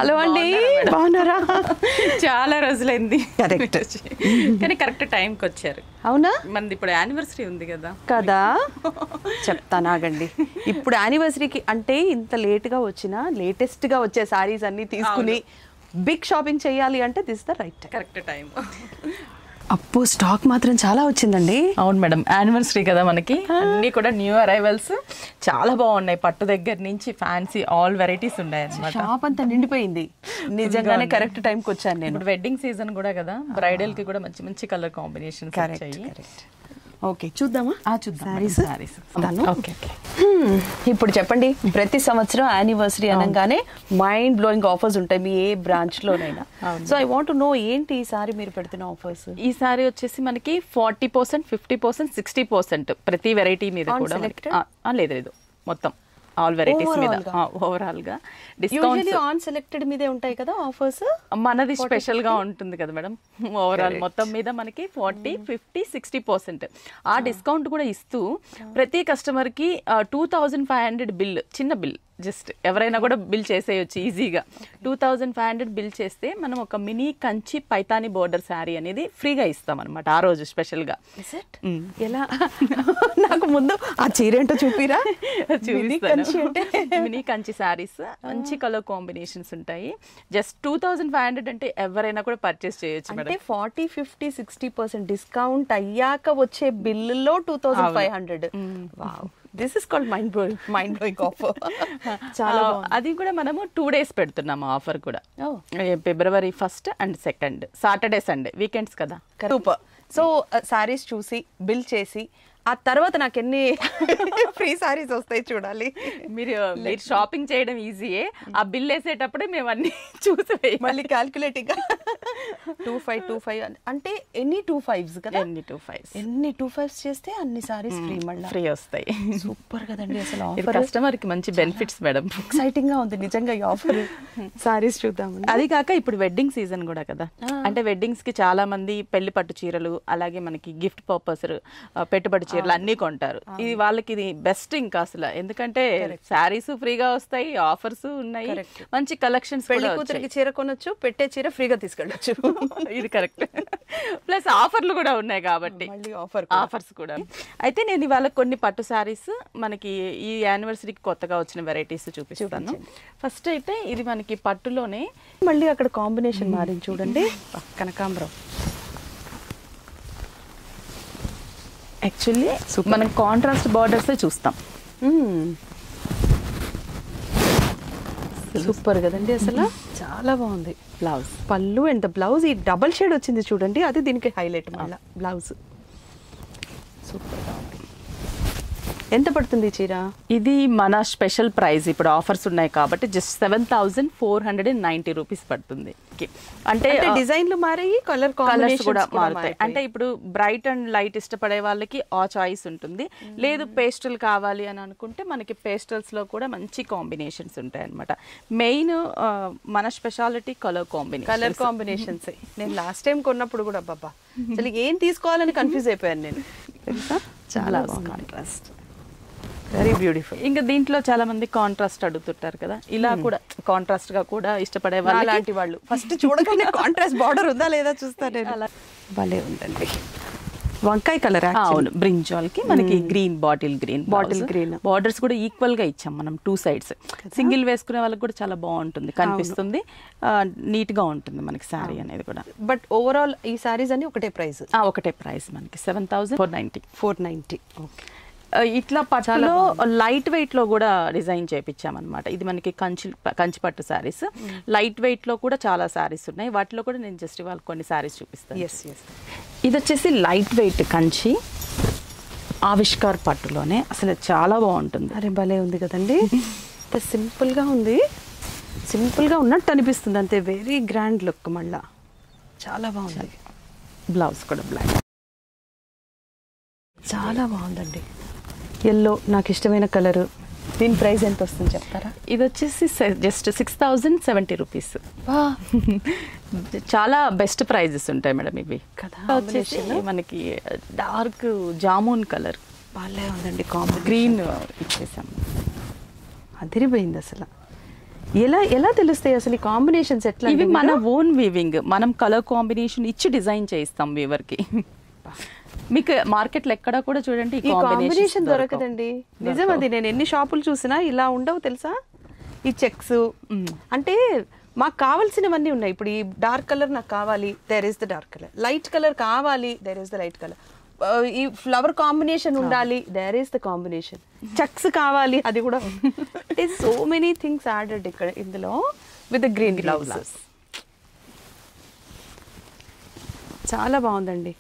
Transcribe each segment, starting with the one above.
Hello అండి, బాగున్నారా? చాలా రోజులైంది. కరెక్ట్, కానీ కరెక్ట్ టైంకి వచ్చారు. అవునా? మనది ఇప్పుడు యానివర్సరీ ఉంది కదా కదా, చెప్తాను ఆగండి. ఇప్పుడు యానివర్సరీకి అంటే ఇంత లేట్గా వచ్చినా లేటెస్ట్గా వచ్చే సారీస్ అన్నీ తీసుకుని బిగ్ షాపింగ్ చేయాలి అంటే this the right correct time. అప్పు స్టాక్ మాత్రం చాలా వచ్చిందండి. అవును మేడం, యానివర్సరీ కదా మనకి, అన్ని కూడా న్యూ అరైవల్స్ చాలా బాగున్నాయి. పట్టు దగ్గర నుంచి ఫ్యాన్సీ ఆల్ వెరైటీస్ ఉన్నాయి అన్నమాట. షాప్ అంతా నిండిపోయింది. నిజంగానే కరెక్ట్ టైంకి వచ్చాను నేను. ఇప్పుడు వెడ్డింగ్ సీజన్ కూడా కదా, బ్రైడల్ కి కూడా మంచి మంచి కలర్ కాంబినేషన్స్ వచ్చాయి. ఓకే, చూద్దామా? సారీస్. ఇప్పుడు చెప్పండి, ప్రతి సంవత్సరం యానివర్సరీ అనగానే మైండ్ బ్లోయింగ్ ఆఫర్స్ ఉంటాయి మీ ఏ బ్రాంచ్ లోనైనా. సో ఐ వాంట్ నో ఏంటి ఈసారి మీరు పెడుతున్న ఆఫర్స్? ఈ సారీ వచ్చేసి మనకి 40%, 50%, 60% ప్రతి వెరైటీ మీద కూడా. లేదు మొత్తం ఆల్ వెరైటీస్ మీద ఓవరాల్ గా డిస్కౌంట్స్ ఆన్ సెలెక్టెడ్ మీదే ఉంటాయి కదా ఆఫర్స్. మనది స్పెషల్ గా ఉంటుంది కదా మేడం. ఓవరాల్ మొత్తం మీద మనకి 40, 50, 60% ఆ డిస్కౌంట్ కూడా ఇస్తూ ప్రతి కస్టమర్ కి 2500 బిల్, చిన్న బిల్, జస్ట్ ఎవరైనా కూడా బిల్ చేసేయచ్చు ఈజీగా. 2500 బిల్ చేస్తే మనం ఒక మినీ కంచి పైతాని బోర్డర్ శారీ అనేది ఫ్రీగా ఇస్తాం అనమాట ఆ రోజు స్పెషల్ గా. ఎలా? నాకు ముందు ఆ చీర ఏంటో చూపిరా. మినీ కంచి శారీస్ మంచి కలర్ కాంబినేషన్స్ ఉంటాయి. జస్ట్ 2500 అంటే ఎవరైనా కూడా పర్చేస్ చేయొచ్చు. అంటే 40, 50, 60% డిస్కౌంట్ అయ్యాక వచ్చే బిల్లులో 2500. Wow, this is called mind blowing offer. చాలా అది కూడా మనము 2 days పెడుతున్నాము ఆఫర్ కూడా. February 1st and 2nd, Saturday Sunday, weekends కదా. సూపర్. సో సారీస్ చూసి బిల్ చేసి ఆ తర్వాత నాకు ఎన్ని ఫ్రీ సారీస్ వస్తాయి చూడాలి. మీరు షాపింగ్ చేయడం ఈజీయే, ఆ బిల్ వేసేటప్పుడే మేము అన్ని చూసి మళ్ళీ క్యాల్కులేటింగ్ 2525 అంటే ఎన్ని 25s కదా, ఎన్ని 25s చేస్తే అన్ని సారీస్ ఫ్రీ, మళ్ళీ ఫ్రీ వస్తాయి. సూపర్ కదండి అసలు ఆఫర్. కస్టమర్ కి మంచి బెనిఫిట్స్ మేడం. ఎక్సైటింగ్ గా ఉంది నిజంగా ఈ ఆఫర్. సారీస్ చూద్దాం. అది కాక ఇప్పుడు వెడ్డింగ్ సీజన్ కూడా కదా, అంటే వెడ్డింగ్స్ కి చాలా మంది పెళ్లి పట్టు చీరలు, అలాగే మనకి గిఫ్ట్ పర్పస్ పెట్టుబడి చీరలు అన్ని కొంటారు. ఇది వాళ్ళకి ఇది బెస్ట్ ఇంకా అసలు, ఎందుకంటే శారీస్ ఫ్రీగా వస్తాయి, ఆఫర్స్ ఉన్నాయి, మంచి కలెక్షన్స్. పెళ్లి కూతురికి చీర కొనొచ్చు, పెట్టే చీర ఫ్రీగా తీసుకెళ్ళొచ్చు. ఇది కరెక్ట్. ప్లస్ ఆఫర్లు కూడా ఉన్నాయి కాబట్టి ఆఫర్స్ కూడా. అయితే నేను ఇవాళ కొన్ని పట్టు శారీస్ మనకి ఈ యానివర్సరీకి కొత్తగా వచ్చిన వెరైటీస్ చూపిస్తాను. ఫస్ట్ అయితే ఇది మనకి పట్టులోనే మళ్ళీ అక్కడ కాంబినేషన్ మారింది చూడండి, కనకాంబరం. యాక్చువల్లీ మనం కాంట్రాస్ట్ బార్డర్స్ చూస్తాం. సూపర్ కదండి అసలు, చాలా బాగుంది. బ్లౌజ్, పళ్ళు అండ్ బ్లౌజ్ ఈ డబల్ షేడ్ వచ్చింది చూడండి, అది దీనికి హైలైట్. మళ్ళీ బ్లౌజ్ సూపర్గా ఉంది. ఎంత పడుతుంది చీర? ఇది మన స్పెషల్ ప్రైస్, ఇప్పుడు ఆఫర్స్ ఉన్నాయి కాబట్టి జస్ట్ 7490 రూపీస్ పడుతుంది. అంటే డిజైన్లు మారాయి, కలర్స్ కూడా మారుతాయి. అంటే ఇప్పుడు బ్రైట్ అండ్ లైట్ ఇష్టపడే వాళ్ళకి ఆ చాయిస్ ఉంటుంది. లేదు పేస్టల్ కావాలి అని అనుకుంటే మనకి పేస్టల్స్ లో కూడా మంచి కాంబినేషన్స్ ఉంటాయి అనమాట. మెయిన్ మన స్పెషాలిటీ కలర్ కాంబినేషన్స్. నేను లాస్ట్ టైం కొన్నప్పుడు కూడా బాబా అసలు ఏం తీసుకోవాలని కన్ఫ్యూజ్ అయిపోయాను నేను. చాలా కాంట్రాస్ట్, వెరీ బ్యూటిఫుల్. ఇంకా దీంట్లో చాలా మంది కాంట్రాస్ట్ అడుగుతుంటారు కదా, ఇలా కూడా కాంట్రాస్ట్ గా కూడా ఇష్టపడే అలాంటి వాళ్ళు ఫస్ట్ చూడగానే కాంట్రాస్ట్ బార్డర్ ఉందా లేదా చూస్తారు. అలా భలే ఉందండి, వంకాయ కలర్. అవును, బ్రింజాల్ కి మనకి గ్రీన్, బాటిల్ గ్రీన్ బార్డర్స్ కూడా ఈక్వల్ గా ఇచ్చాం మనం 2 sides. సింగిల్ వేసుకునే వాళ్ళకి కూడా చాలా బాగుంటుంది, కనిపిస్తుంది, నీట్ గా ఉంటుంది మనకి శారీ అనేది కూడా. బట్ ఓవరాల్ ఈ శారీస్ అన్ని ఒకటే ప్రైస్ మనకి 7490. ఓకే. ఇట్లా పట్టులో లైట్ వెయిట్ లో కూడా డిజైన్ చేయించామన్నమాట. ఇది మనకి కంచి పట్టు శారీస్, లైట్ వెయిట్ లో కూడా చాలా శారీస్ ఉన్నాయి. వాటిలో కూడా నేను జస్ట్ ఇవాళ కొన్ని శారీస్ చూపిస్తాను. ఇది వచ్చేసి లైట్ వెయిట్ కంచి ఆవిష్కార్ పట్టులోనే, అసలు చాలా బాగుంటుంది. అరే భలే ఉంది కదండి, సింపుల్ గా ఉంది, సింపుల్ గా ఉన్నట్టు అనిపిస్తుంది అంతే. వెరీ గ్రాండ్ లుక్, మళ్ళా చాలా బాగుంది. బ్లౌజ్ కూడా బ్లాక్, చాలా బాగుందండి. ఎల్లో నాకు ఇష్టమైన కలర్. దీని ప్రైస్ ఎంత వస్తుంది చెప్తారా? ఇది వచ్చేసి జస్ట్ 6070 రూపీస్. చాలా బెస్ట్ ప్రైజెస్ ఉంటాయి మేడం ఇవి కదా. వచ్చేసి మనకి డార్క్ జామున్ కలర్ బాగా ఉందండి, గ్రీన్ ఇచ్చేసాము, అదిరిపోయింది అసలు. ఎలా ఎలా తెలుస్తాయి అసలు ఈ కాంబినేషన్స్ ఎట్లా? ఇవి మన ఓన్ వీవింగ్, మనం కలర్ కాంబినేషన్ ఇచ్చి డిజైన్ చేయిస్తాం వీవర్ కి. మీకు మార్కెట్ లో ఎక్కడ కూడా చూడండి ఈ కాంబినేషన్ దొరకదండి. నిజం, అది నేను ఎన్ని షాపులు చూసినా ఇలా ఉండవు తెలుసా. ఈ చెక్స్ అంటే మాకు కావాల్సినవన్నీ ఉన్నాయి. ఇప్పుడు ఈ డార్క్ కలర్ నాకు కావాలి, there is the dark colour. Light colour కావాలి, there is the light colour. ఈ ఫ్లవర్ కాంబినేషన్ ఉండాలి, there is the combination. Checks కావాలి, అది కూడా. It is so many things added ఇక్కడ ఇందులో విత్ గ్రీన్ బ్లౌజెస్. చాలా బాగుందండి.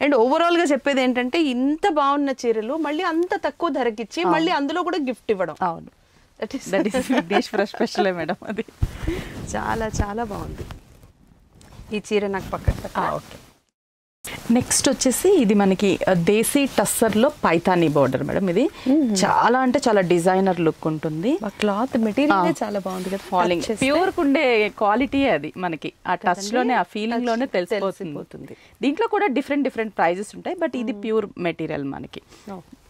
అండ్ ఓవరాల్ గా చెప్పేది ఏంటంటే, ఇంత బాగున్న చీరలు మళ్ళీ అంత తక్కువ ధరకిచ్చి మళ్ళీ అందులో కూడా గిఫ్ట్ ఇవ్వడం. అవును, that is Vighneshwara special madam. అది చాలా చాలా బాగుంది. ఈ చీర నాకు పక్కన. ఓకే, నెక్స్ట్ వచ్చేసి ఇది మనకి దేశీ టస్సర్లో పైతానీ బోర్డర్ మేడం. ఇది చాలా అంటే చాలా డిజైనర్ లుక్ ఉంటుంది. క్లాత్ మెటీరియల్ చాలా బాగుంది కదా, ఫాలింగ్ ప్యూర్ ఉండే క్వాలిటీ అది మనకి ఆ టచ్ లోనే ఆ ఫీలింగ్ లోనే తెలిసిపోతుంది. దీంట్లో కూడా డిఫరెంట్ డిఫరెంట్ ప్రైజెస్ ఉంటాయి, బట్ ఇది ప్యూర్ మెటీరియల్ మనకి.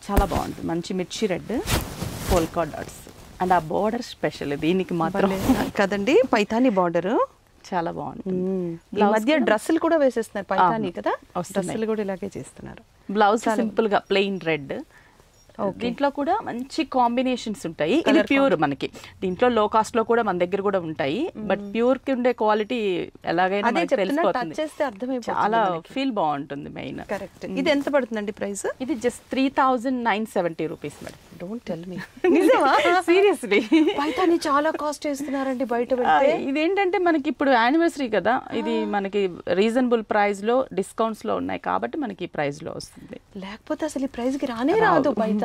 చాలా బాగుంది, మంచి మిర్చి రెడ్ పోల్కా డాట్స్ అండ్ ఆ బోర్డర్ స్పెషల్ దీనికి మాత్రం కదండి. పైతానీ బోర్డర్ చాలా బాగుంటుంది. ఈ మధ్య డ్రెస్సులు కూడా వేసేస్తున్నారు పైతానీ కదా, డ్రెస్సులు కూడా ఇలాగే చేస్తున్నారు. బ్లౌజ్ సింపుల్ గా ప్లెయిన్ రెడ్. దీంట్లో కూడా మంచి కాంబినేషన్స్ ఉంటాయి. ఇది ప్యూర్ మనకి. దీంట్లో లో కాస్ట్ లో కూడా మన దగ్గర కూడా ఉంటాయి, బట్ ప్యూర్ కి ఉండే క్వాలిటీ ఎలాగైనా తెలిసిపోతుంది. చాలా ఫీల్ బాగుంటుంది మెయిన్. కరెక్ట్. ఇది ఎంత పడుతుందండి ప్రైస్? ఇది just 3970 rupees madam. Don't tell me. నిజమా? సీరియస్లీ పైతానీ చాలా కాస్ట్ చేస్తున్నారండి బయట. ఇదేంటంటే మనకి ఇప్పుడు యానివర్సరీ కదా, ఇది మనకి రీజనబుల్ ప్రైస్ లో డిస్కౌంట్స్ లో ఉన్నాయి కాబట్టి మనకి ఈ ప్రైస్ లో వస్తుంది. లేకపోతే అసలు ఈ ప్రైస్ కి రానే రాదు పైతానీ.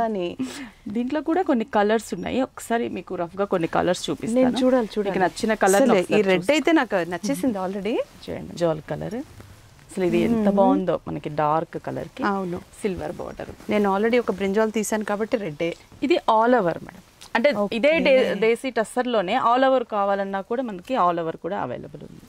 దీంట్లో కూడా కొన్ని కలర్స్ ఉన్నాయి, ఒకసారి మీకు రఫ్ గా కొన్ని కలర్స్ చూపిస్తాను. చూడాలి నచ్చిన కలర్. ఈ రెడ్ అయితే నాకు నచ్చేసింది ఆల్రెడీ. చూడండి జోల్ కలర్, అసలు ఇది ఎంత బాగుందో మనకి డార్క్ కలర్ కి. అవును, సిల్వర్ బోర్డర్. నేను ఆల్రెడీ ఒక బ్రింజాల్ తీసాను కాబట్టి రెడ్. ఇది ఆల్ ఓవర్ మేడం, అంటే ఇదే దేశీ టస్సర్ లోనే ఆల్ ఓవర్ కావాలన్నా కూడా మనకి ఆల్ ఓవర్ కూడా అవైలబుల్ ఉంది.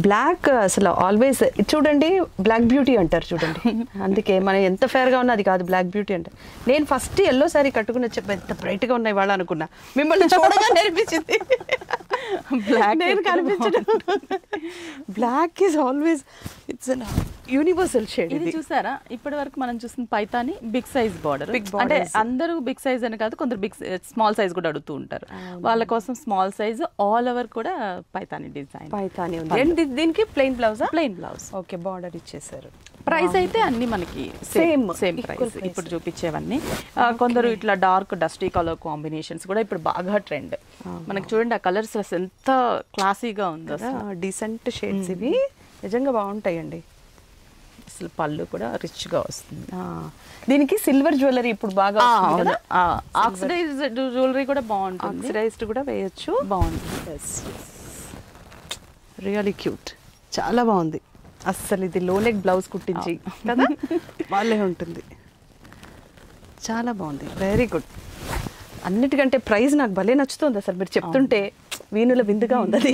బ్లాక్ అసలు ఆల్వేస్ చూడండి, బ్లాక్ బ్యూటీ అంటారు చూడండి. అందుకే మనం ఎంత ఫేర్ గా ఉన్నా అది కాదు, బ్లాక్ బ్యూటీ అంటారు. నేను ఫస్ట్ ఎల్లో సారీ కట్టుకున్న ఎంత బ్రైట్ గా ఉన్నాయి వాళ్ళ అనుకున్నా, మిమ్మల్ని చూడగా అనిపించింది బ్లాక్. నేను కనిపించడం black is always it's an universal shade. ఇది చూసారా, ఇప్పటి వరకు మనం చూసిన పైతాని బిగ్ సైజ్ బార్డర్. అంటే అందరూ బిగ్ సైజ్ అని కాదు, కొందరు బిగ్ స్మాల్ సైజ్ కూడా అడుగుతూ ఉంటారు. వాళ్ళ కోసం స్మాల్ సైజ్ ఆల్ ఓవర్ కూడా పైతాని డిజైన్. పైతాని ఉంది. దీనికి plain blouse. Plain blouse. Okay, border ఇచ్చేసారు. ప్రైస్ అయితే అన్ని మనకి సేమ్ ప్రైస్ ఇప్పుడు చూపించేవన్నీ. కొందరు ఇట్లా డార్క్ డస్టీ కలర్ కాంబినేషన్స్ కూడా ఇప్పుడు బాగా ట్రెండ్. మనకి చూడండి ఆ కలర్స్ ఎంత క్లాసీగా ఉందో, డీసెంట్ షేడ్స్ ఇవి నిజంగా బాగుంటాయండి. అసలు పళ్ళు కూడా రిచ్ గా వస్తుంది. దీనికి సిల్వర్ జ్యువెలరీ ఇప్పుడు బాగా ఆక్సిడైజ్డ్ జ్యువెలరీ కూడా బాగుంటుంది. ఆక్సిడైజ్డ్ కూడా వేయొచ్చు. బాగుంటుంది. రియలీ క్యూట్, చాలా బాగుంది. అస్సలు ఇది లో నెక్ బ్లౌజ్ కుట్టించి కదా వాళ్ళే ఉంటుంది. చాలా బాగుంది, వెరీ గుడ్. అన్నిటికంటే ప్రైస్ నాకు భలే నచ్చుతుంది అసలు, మీరు చెప్తుంటే వీణుల విందుగా ఉంది అది.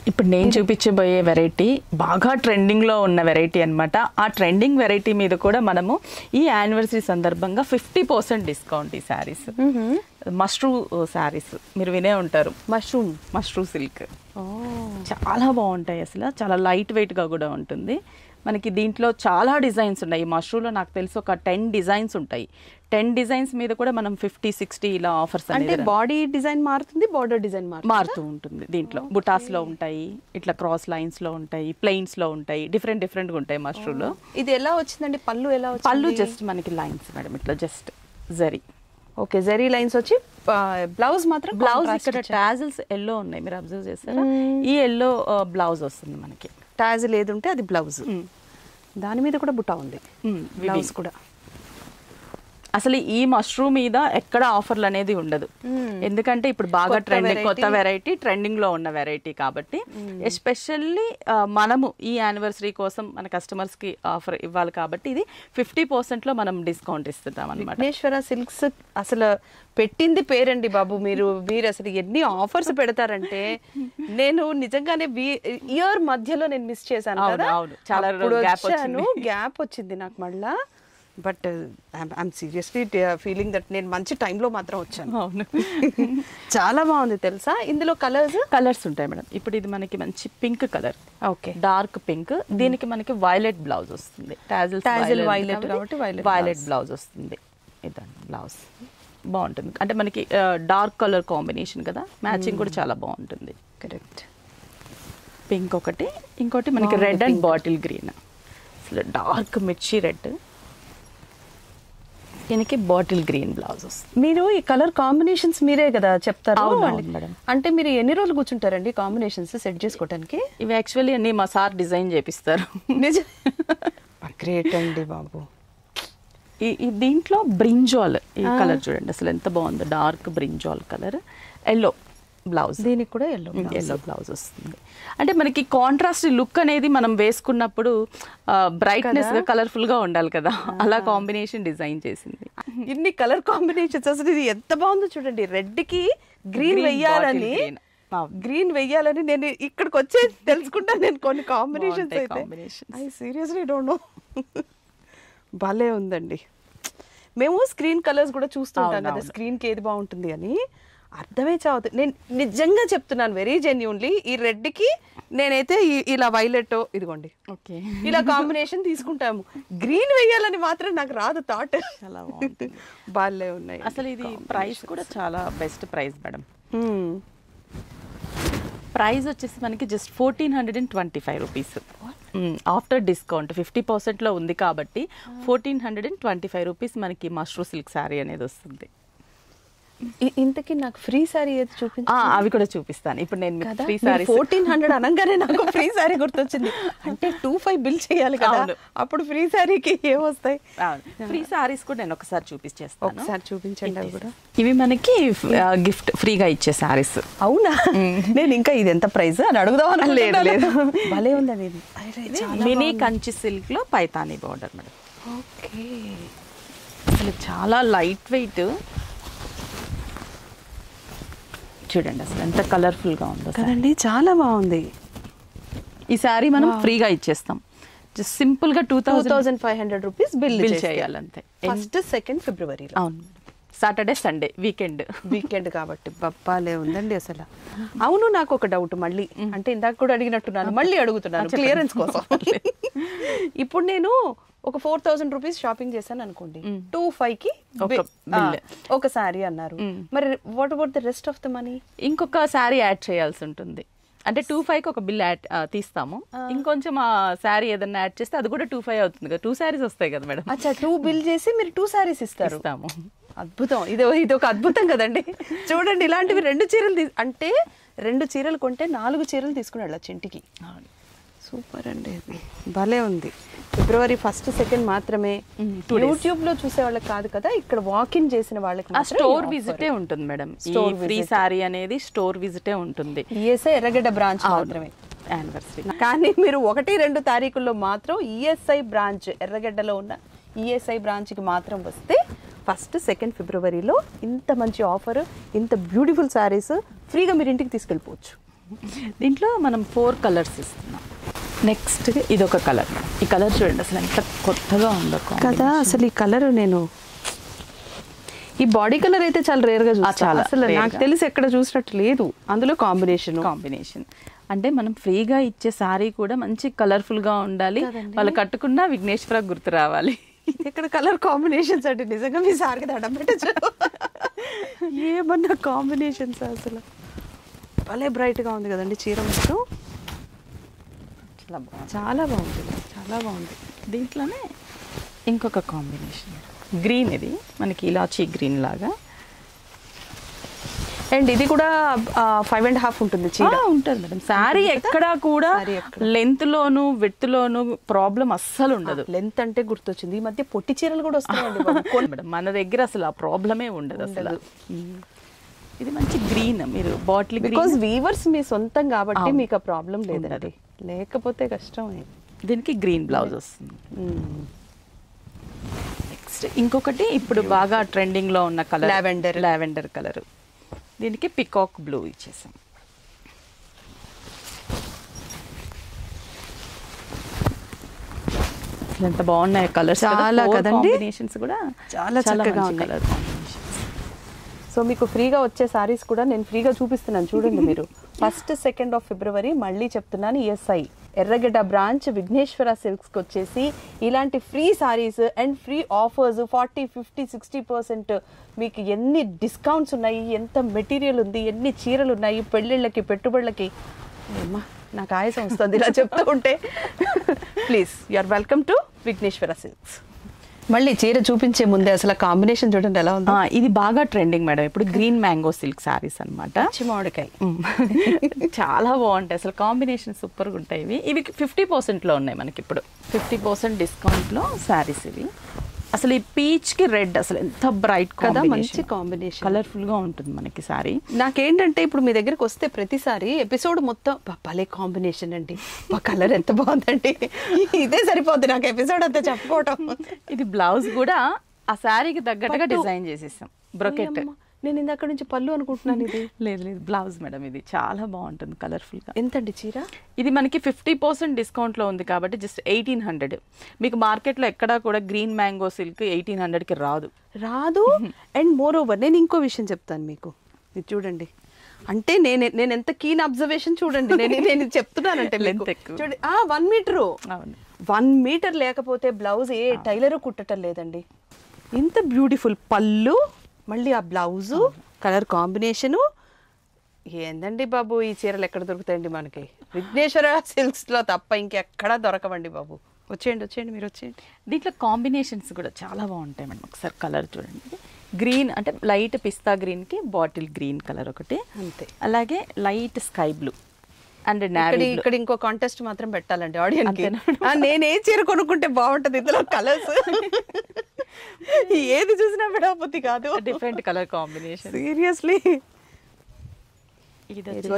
ఇప్పుడు నేను చూపించబోయే వెరైటీ బాగా ట్రెండింగ్ లో ఉన్న వెరైటీ అనమాట. ఆ ట్రెండింగ్ వెరైటీ మీద కూడా మనము ఈ యానివర్సరీ సందర్భంగా 50% డిస్కౌంట్. ఈ శారీస్ మష్రూ శారీస్ మీరు వినే ఉంటారు. మష్రూ సిల్క్ చాలా బాగుంటాయి అసలు, చాలా లైట్ వెయిట్ గా కూడా ఉంటుంది. మనకి దీంట్లో చాలా డిజైన్స్ ఉన్నాయి. ఈ మష్రూలో నాకు తెలిసి ఒక 10 డిజైన్స్ ఉంటాయి. 10 డిజైన్స్ మీద కూడా మనం 50-60 ఇలా ఆఫర్స్. అంటే బాడీ డిజైన్ మారుతుంది, బార్డర్ డిజైన్ మారుతూ ఉంటుంది. దీంట్లో బుటాస్ లో ఉంటాయి, ఇట్లా క్రాస్ లైన్స్ లో ఉంటాయి, ప్లెయిన్స్ లో ఉంటాయి, డిఫరెంట్ డిఫరెంట్ గా ఉంటాయి మష్రూలో. ఇది ఎలా వచ్చిందండి? పళ్ళు ఎలా వచ్చింది? పళ్ళు జస్ట్ మనకి లైన్స్ మేడం, ఇట్లా just zari. Okay, zari lines వచ్చి బ్లౌజ్ మాత్రం బ్లౌజ్ ఇక్కడ టాజిల్స్ ఎల్లో ఉన్నాయి, మీరు అబ్జర్వ్ చేస్తారా? ఈ ఎల్లో బ్లౌజ్ వస్తుంది మనకి. టాజిల్ ఏది ఉంటే అది బ్లౌజ్, దాని మీద కూడా బుటా ఉంది. బ్లౌజ్ కూడా అసలు ఈ మష్రూమ్ మీద ఎక్కడ ఆఫర్లు అనేది ఉండదు, ఎందుకంటే ఇప్పుడు బాగా ట్రెండింగ్, కొత్త వెరైటీ, ట్రెండింగ్ లో ఉన్న వెరైటీ కాబట్టి ఎస్పెషల్లీ మనము ఈ యానివర్సరీ కోసం మన కస్టమర్స్ కి ఆఫర్ ఇవ్వాలి కాబట్టి ఇది 50% లో మనం డిస్కౌంట్ ఇస్తున్నాం అన్నమాట. విఘ్నేశ్వర సిల్క్స్ అసలు పెట్టింది పేరండి బాబు. మీరు అసలు ఎన్ని ఆఫర్స్ పెడతారంటే నేను నిజంగానే ఇయర్ మధ్యలో నేను మిస్ చేశాను కదా, చాలా గ్యాప్ వచ్చింది నాకు. మళ్ళా but I'm seriously feeling that నేను మంచి టైంలో మాత్రం వచ్చాను. అవును. చాలా బాగుంది తెలుసా. ఇందులో కలర్స్ ఉంటాయి మేడం. ఇప్పుడు ఇది మనకి మంచి pink colour, okay, dark pink. దీనికి మనకి వైలెట్ బ్లౌజ్ వస్తుంది. టాజిల్ వైలెట్ కాబట్టి వైలెట్ బ్లౌజ్ వస్తుంది. ఇదండి బ్లౌజ్ బాగుంటుంది. అంటే మనకి డార్క్ కలర్ కాంబినేషన్ కదా, మ్యాచింగ్ కూడా చాలా బాగుంటుంది. కరెక్ట్. పింక్ ఒకటి, ఇంకోటి మనకి రెడ్ అండ్ బాటిల్ గ్రీన్, అసలు డార్క్ మిర్చి రెడ్. దీనికి బాటిల్ గ్రీన్ బ్లౌజ్ వస్తుంది. మీరు ఈ కలర్ కాంబినేషన్స్ మీరే కదా చెప్తారు అవును మేడం. అంటే మీరు ఎన్ని రోజులు కూర్చుంటారండి కాంబినేషన్స్ సెట్ చేసుకోవడానికి? ఇవి యాక్చువల్లీ అన్ని మా సార్ డిజైన్ చేపిస్తారు. నిజం. గ్రేట్ అండి బాబు. ఈ దీంట్లో బ్రింజాల్ ఈ కలర్ చూడండి అసలు ఎంత బాగుందో, dark brinjal colour, yellow blouse. దీనికి కూడా ఎల్లో బ్లౌజ్ వస్తుంది. అంటే మనకి కాంట్రాస్ట్ లుక్ అనేది మనం వేసుకున్నప్పుడు బ్రైట్నెస్ గా కలర్ఫుల్ గా ఉండాలి కదా, అలా కాంబినేషన్ డిజైన్ చేసింది. ఇన్ని కలర్ కాంబినేషన్స్ అసలు ఇది ఎంత బాగుందో చూడండి. రెడ్ కి గ్రీన్ వెయ్యాలని, గ్రీన్ వెయ్యాలని నేను ఇక్కడికి వచ్చే తెలుసుకుంటాను నేను కొన్ని కాంబినేషన్స్ అయితే. I seriously don't know. భలే ఉందండి. మేము స్క్రీన్ కలర్స్ కూడా చూస్తుంటాం కదా, స్క్రీన్కి ఏది బాగుంటుంది అని. అర్థమే చావదు. నేను నిజంగా చెప్తున్నాను, వెరీ జెన్యూన్లీ. ఈ రెడ్కి నేనైతే ఇలా వైలెట్ ఇదిగోండి ఓకే ఇలా కాంబినేషన్ తీసుకుంటాము. గ్రీన్ వేయాలని మాత్రం నాకు రాదు థాట్. చాలా బాగుంటుంది. బాగాలే ఉన్నాయి. అసలు ఇది ప్రైస్ కూడా చాలా బెస్ట్ ప్రైస్ మేడం. ప్రైస్ వచ్చేసి మనకి జస్ట్ 1425 రూపీస్ ఆఫ్టర్ డిస్కౌంట్. 50%లో ఉంది కాబట్టి 1425 రూపీస్ మనకి మష్రూ సిల్క్ శారీ అనేది వస్తుంది. ఇంతకీ నాకు ఫ్రీ సారీ ఏది చూపించు. అవి కూడా చూపిస్తాను ఇప్పుడు. నేను ఫ్రీ సారీ 1400 అనగానే నాకు ఫ్రీ సారీ గుర్తొచ్చింది. అంటే 25 బిల్ చేయాలి కదా, అప్పుడు ఫ్రీ సారీకి ఏమొస్తాయి? ఫ్రీ సారీస్ కూడా నేను ఒకసారి చూపించేస్తాను. ఒకసారి చూపించండి. అవి కూడా ఇవి మనకి గిఫ్ట్ ఫ్రీగా ఇచ్చే సారీస్. అవునా? నేను ఇంకా ఇది ఎంత ప్రైస్ అని అడుగుదాం. లేదు భలే ఉందండి ఇది. మినీ కంచి సిల్క్ లో పైతానీ బార్డర్ మేడం. ఓకే. అసలు చాలా లైట్ వెయిట్ చూడండి అసలు ఎంత కలర్ఫుల్ గా ఉందో కదండి. చాలా బాగుంది. ఈ శారీ మనం ఫ్రీగా ఇచ్చేస్తాం. జస్ట్ సింపుల్ గా 2500 రూపీస్ బిల్ చేయాలంతే. 1st 2nd ఫిబ్రవరి. అవును, సాటర్డే సండే వీకెండ్ కాబట్టి బప్పాలే ఉందండి అసలు. అవును, నాకు ఒక డౌట్ మళ్ళీ, అంటే ఇందాక కూడా అడిగినట్టున్నాను, మళ్ళీ అడుగుతున్నాను క్లియరెన్స్ కోసం. ఇప్పుడు నేను ఒక 4000 రూపీస్ షాపింగ్ చేశాను అనుకోండి, 25కి ఒక శారీ అన్నారు. మరి what about the rest of the money? ఇంకొక శారీ యాడ్ చేయాల్సి ఉంటుంది. అంటే 25కి ఒక బిల్ యాడ్ తీస్తాము. ఇంకొంచెం ఆ శారీ ఏదన్నా యాడ్ చేస్తే అది కూడా 25 అవుతుంది కదా. 2 శారీస్ వస్తాయి కదా మేడం. అచ్చా, 2 బిల్ చేసి మీరు 2 శారీస్ ఇస్తాము. అద్భుతం. ఇది ఒక అద్భుతం కదండి. చూడండి, ఇలాంటివి 2 చీరలు అంటే 2 చీరలు కొంటే 4 చీరలు తీసుకుని వెళ్ళచ్చు ఇంటికి. సూపర్ అండి. అది భలే ఉంది. ఫిబ్రవరి 1st 2nd మాత్రమే. యూట్యూబ్ లో చూసే వాళ్ళకి కాదు కదా, ఇక్కడ వాక్ ఇన్ చేసిన వాళ్ళకి స్టోర్ విజిటే ఉంటుంది మేడం. ఫ్రీ సారీ అనేది స్టోర్ విజిటే ఉంటుంది. ఈఎస్ఐ ఎర్రగడ్డ బ్రాంచ్ మాత్రమే యానివర్సరీ. కానీ మీరు 1-2 తారీఖుల్లో మాత్రం ఈఎస్ఐ బ్రాంచ్, ఎర్రగడ్డలో ఉన్న ఈఎస్ఐ బ్రాంచ్కి మాత్రం వస్తే 1st 2nd ఫిబ్రవరిలో ఇంత మంచి ఆఫర్, ఇంత బ్యూటిఫుల్ శారీస్ ఫ్రీగా మీరు ఇంటికి తీసుకెళ్ళిపోవచ్చు. దీంట్లో మనం 4 కలర్స్ ఇస్తున్నాం. నెక్స్ట్ ఇది ఒక కలర్. ఈ కలర్ చూడండి అసలు ఎంత కొత్తగా ఉందో కదా. అసలు ఈ కలర్ నేను ఈ బాడీ కలర్ అయితే చాలా రేర్ గా చూస్తాను. అసలు నాకు తెలిసి ఎక్కడ చూసినట్టు లేదు. అందులో కాంబినేషన్ అంటే మనం ఫ్రీగా ఇచ్చే సారీ కూడా మంచి కలర్ఫుల్ గా ఉండాలి. వాళ్ళు కట్టుకున్న విఘ్నేశ్వర గుర్తు రావాలి. ఇక్కడ కలర్ కాంబినేషన్స్ అంటే నిజంగా మీ సార్కి దండం పెట్టచ్చు. ఏమన్నా కాంబినేషన్స్ అసలు భలే బ్రైట్ గా ఉంది కదండి చీర మొత్తం. చాలా బాగుంది, చాలా బాగుంది. దీంట్లోనే ఇంకొక కాంబినేషన్ గ్రీన్, ఇది మనకి ఇలాచీ గ్రీన్ లాగా. అండ్ ఇది కూడా 5.5 ఉంటుంది చీర. ఉంటుంది మేడం. శారీ ఎక్కడా కూడా లెంత్ లోను విడ్త్ లోను ప్రాబ్లం అస్సలు ఉండదు. లెంత్ అంటే గుర్తొచ్చింది, ఈ మధ్య పొట్టి చీరలు కూడా వస్తాయండి మేడం. మన దగ్గర అసలు ఆ ప్రాబ్లమే ఉండదు అసలు. ఇది మంచి గ్రీన్, మీరు బాటిల్ బికాజ్ వీవర్స్ మీ సొంతం కాబట్టి మీకు ఆ ప్రాబ్లం లేదండి, లేకపోతే కష్టం. దీనికి గ్రీన్ బ్లౌజ్ వస్తుంది. నెక్స్ట్ ఇంకొకటి ఇప్పుడు బాగా ట్రెండింగ్ లో ఉన్న కలర్ లావెండర్ కలర్. దీనికి పికాక్ బ్లూ ఇచ్చేసాం. అసలు ఎంత బాగున్నాయి కలర్స్, చాలా కదండి, కాంబినేషన్స్ కూడా చాలా చక్కగా ఉన్నాయి. Colour combinations. సో మీకు ఫ్రీగా వచ్చే సారీస్ కూడా నేను ఫ్రీగా చూపిస్తున్నాను చూడండి మీరు. 1st 2nd ఆఫ్ ఫిబ్రవరి మళ్ళీ చెప్తున్నాను, ESI ఎర్రగడ్డ బ్రాంచ్ విఘ్నేశ్వర సిల్క్స్కి వచ్చేసి ఇలాంటి free saris and free offers 40, 50, 60% మీకు ఎన్ని డిస్కౌంట్స్ ఉన్నాయి, ఎంత మెటీరియల్ ఉంది, ఎన్ని చీరలు ఉన్నాయి, పెళ్ళిళ్ళకి పెట్టుబడులకి. అమ్మా నాకు ఆయాసం వస్తుంది ఇలా చెప్తూ ఉంటే. Please you are welcome to Vighneshwara Silks. మళ్ళీ చీర చూపించే ముందే అసలు కాంబినేషన్ చూడండి ఎలా ఉంది. ఇది బాగా ట్రెండింగ్ మేడం ఇప్పుడు, గ్రీన్ మ్యాంగో సిల్క్ సారీస్ అనమాట. మామిడికాయ చాలా బాగుంటాయి అసలు, కాంబినేషన్ సూపర్గా ఉంటాయి. ఇవి 50%లో ఉన్నాయి మనకి ఇప్పుడు, 50% డిస్కౌంట్లో సారీస్ ఇవి. అసలు ఈ పీచ్ కి రెడ్ అసలు ఎంత బ్రైట్ కదా, మంచి కాంబినేషన్, కలర్ఫుల్ గా ఉంటుంది మనకి సారీ. నాకేంటంటే ఇప్పుడు మీ దగ్గరకు వస్తే ప్రతిసారి ఎపిసోడ్ మొత్తం భలే కాంబినేషన్ అండి, కలర్ ఎంత బాగుందండి, ఇదే సరిపోద్ది నాకు ఎపిసోడ్ అంతా చెప్పుకోవటం. ఇది బ్లౌజ్ కూడా ఆ సారీకి తగ్గట్టుగా డిజైన్ చేసేసాం, బ్రొకెట్. నేను ఇందాక నుంచి పళ్ళు అనుకుంటున్నాను, ఇది లేదు లేదు బ్లౌజ్ మేడం. ఇది చాలా బాగుంటుంది కలర్ఫుల్ గా. ఎంతండి చీర? ఇది మనకి 50% డిస్కౌంట్లో ఉంది కాబట్టి జస్ట్ 1800. మీకు మార్కెట్లో ఎక్కడా కూడా గ్రీన్ మ్యాంగో సిల్క్ 1800కి రాదు. అండ్ మోర్ ఓవర్ నేను ఇంకో విషయం చెప్తాను మీకు, ఇది చూడండి. అంటే నేను ఎంత కీన్ అబ్జర్వేషన్ చూడండి, నేను చెప్తున్నానంటే లెంత్ ఎక్కువ చూడండి. 1 మీటరు, 1 మీటర్ లేకపోతే బ్లౌజ్ ఏ టైలరు కుట్టడం లేదండి. ఇంత బ్యూటిఫుల్ పళ్ళు, మళ్ళీ ఆ బ్లౌజు, కలర్ కాంబినేషను. ఏందండి బాబు ఈ చీరలు ఎక్కడ దొరుకుతాయండి మనకి? విఘ్నేశ్వర సిల్క్స్లో తప్ప ఇంకెక్కడా దొరకవండి బాబు. వచ్చేయండి మీరు వచ్చేయండి. దీంట్లో కాంబినేషన్స్ కూడా చాలా బాగుంటాయి మేడం. ఒకసారి కలర్ చూడండి, గ్రీన్ అంటే లైట్ పిస్తా గ్రీన్కి బాటిల్ గ్రీన్ కలర్ ఒకటి, అంతే. అలాగే లైట్ స్కై బ్లూ అండ్ ఇక్కడ ఇంకో కాంటెస్ట్ మాత్రం పెట్టాలండి ఆడియన్స్. నేను ఏ చీర కొనుక్కుంటే బాగుంటది ఇందులో కలర్స్, ఏది చూసినా విడవపోతే కాదు, డిఫరెంట్ కలర్ కాంబినేషన్. సీరియస్లీ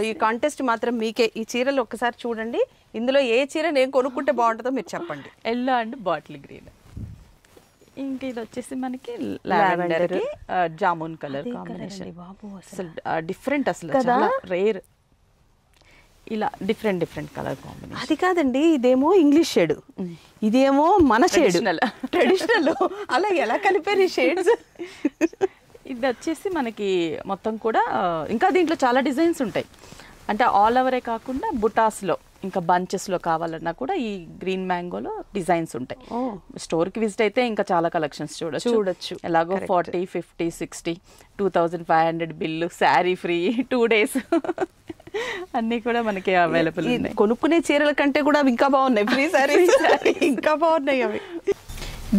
ఈ కాంటెస్ట్ మాత్రం మీకే. ఈ చీరలు ఒక్కసారి చూడండి, ఇందులో ఏ చీర నేను కొనుక్కుంటే బాగుంటుందో మీరు చెప్పండి. Yellow and bottle green. ఇంకా ఇది వచ్చేసి మనకి లావెండర్ జామున్ కలర్ కాంబినేషన్. అసలు డిఫరెంట్, అసలు చాలా రేర్. ఇలా డిఫరెంట్ కలర్ కాంబినేషన్. అది కాదండి, ఇదేమో ఇంగ్లీష్ షేడ్, ఇదేమో మన షేడ్ ట్రెడిషనల్. అలా ఎలా కలిపారు ఈ షేడ్స్? ఇది వచ్చేసి మనకి మొత్తం కూడా ఇంకా దీంట్లో చాలా డిజైన్స్ ఉంటాయి. అంటే ఆల్ ఓవరే కాకుండా బుటాస్లో ఇంకా బంచెస్లో కావాలన్నా కూడా ఈ గ్రీన్ మ్యాంగోలో డిజైన్స్ ఉంటాయి. స్టోర్కి విజిట్ అయితే ఇంకా చాలా కలెక్షన్స్ చూడొచ్చు. ఎలాగో 40, 50, 60, 2500 బిల్లు, శారీ ఫ్రీ, 2 days అన్నీ కూడా మనకి అవైలబుల్ ఉన్నాయి. కొనుక్కునే చీరల కంటే కూడా ఇంకా బాగున్నాయి ఫ్రీ సారీస్, ఇంకా బాగున్నాయి అవి.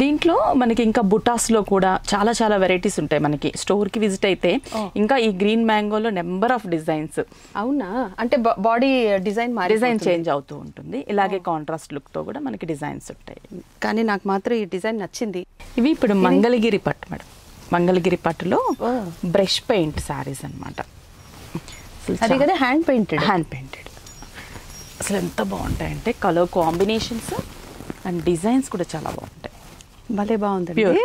దీంట్లో మనకి ఇంకా బుటాస్లో కూడా చాలా చాలా వెరైటీస్ ఉంటాయి. మనకి స్టోర్కి విజిట్ అయితే ఇంకా ఈ గ్రీన్ మ్యాంగోలో నెంబర్ ఆఫ్ డిజైన్స్. అవునా? అంటే బాడీ డిజైన్ చేంజ్ అవుతూ ఉంటుంది. ఇలాగే కాంట్రాస్ట్ లుక్తో కూడా మనకి డిజైన్స్ ఉంటాయి. కానీ నాకు మాత్రం ఈ డిజైన్ నచ్చింది. ఇవి ఇప్పుడు మంగళగిరి పట్టు మేడం. మంగళగిరి పట్టులో బ్రష్ పెయింట్ శారీస్ అనమాట. అది కదా హ్యాండ్ పెయింటెడ్. అసలు ఎంత బాగుంటాయంటే కలర్ కాంబినేషన్స్ అండ్ డిజైన్స్ కూడా చాలా బాగుంటాయి. భలే బాగుంది.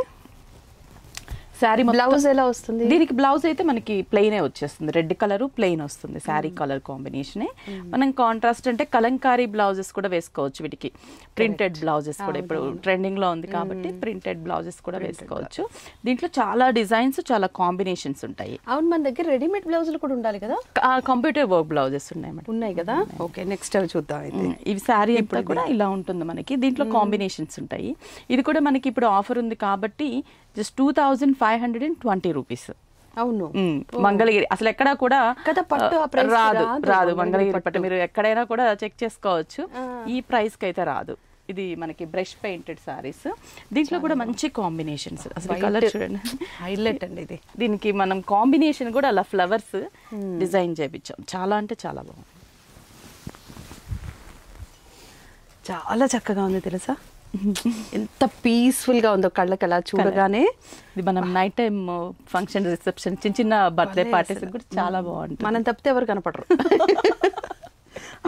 శారీ బ్లౌజ్ ఎలా వస్తుంది? దీనికి బ్లౌజ్ అయితే మనకి ప్లెయినే వచ్చేస్తుంది, రెడ్ కలర్ ప్లెయిన్ వస్తుంది. శారీ కలర్ కాంబినేషనే. మనం కాంట్రాస్ట్ అంటే కలంకారీ బ్లౌజెస్ కూడా వేసుకోవచ్చు. వీటికి ప్రింటెడ్ బ్లౌజెస్ కూడా ఇప్పుడు ట్రెండింగ్ లో ఉంది కాబట్టి ప్రింటెడ్ బ్లౌజెస్ కూడా వేసుకోవచ్చు. దీంట్లో చాలా డిజైన్స్, చాలా కాంబినేషన్స్ ఉంటాయి. అవును, మన దగ్గర రెడీమేడ్ బ్లౌజులు కూడా ఉండాలి కదా? కంప్యూటర్ వర్క్ బ్లౌజెస్ ఉన్నాయి కదా? ఓకే, నెక్స్ట్ అవి చూద్దాం. అయితే ఇవి శారీ ఇప్పుడు కూడా ఇలా ఉంటుంది మనకి. దీంట్లో కాంబినేషన్స్ ఉంటాయి. ఇది కూడా మనకి ఇప్పుడు ఆఫర్ ఉంది కాబట్టి జస్ట్ 2520 రూపీస్. అవును, మంగళగిరి అసలు ఎక్కడా కూడా రాదు. మంగళగిరి పట్టు మీరు ఎక్కడైనా కూడా చెక్ చేసుకోవచ్చు. ఈ ప్రైస్ కి అయితే రాదు. ఇది మనకి బ్రష్ పెయింటెడ్ సారీస్. దీంట్లో కూడా మంచి కాంబినేషన్స్. అసలు కలర్ చూడండి, హైలైట్ అండి ఇది. దీనికి మనం కాంబినేషన్ కూడా అలా ఫ్లవర్స్ డిజైన్ చేయించాం. చాలా అంటే చాలా బాగుంది, చాలా చక్కగా ఉంది తెలుసా? ఎంత పీస్ఫుల్ గా ఉందో కళ్ళకి అలా చూడగానే. ఇది మనం నైట్ టైం ఫంక్షన్, రిసెప్షన్, చిన్న బర్త్డే పార్టీస్ కూడా చాలా బాగుంటుంది. మనం తప్పితే ఎవరు కనపడరు,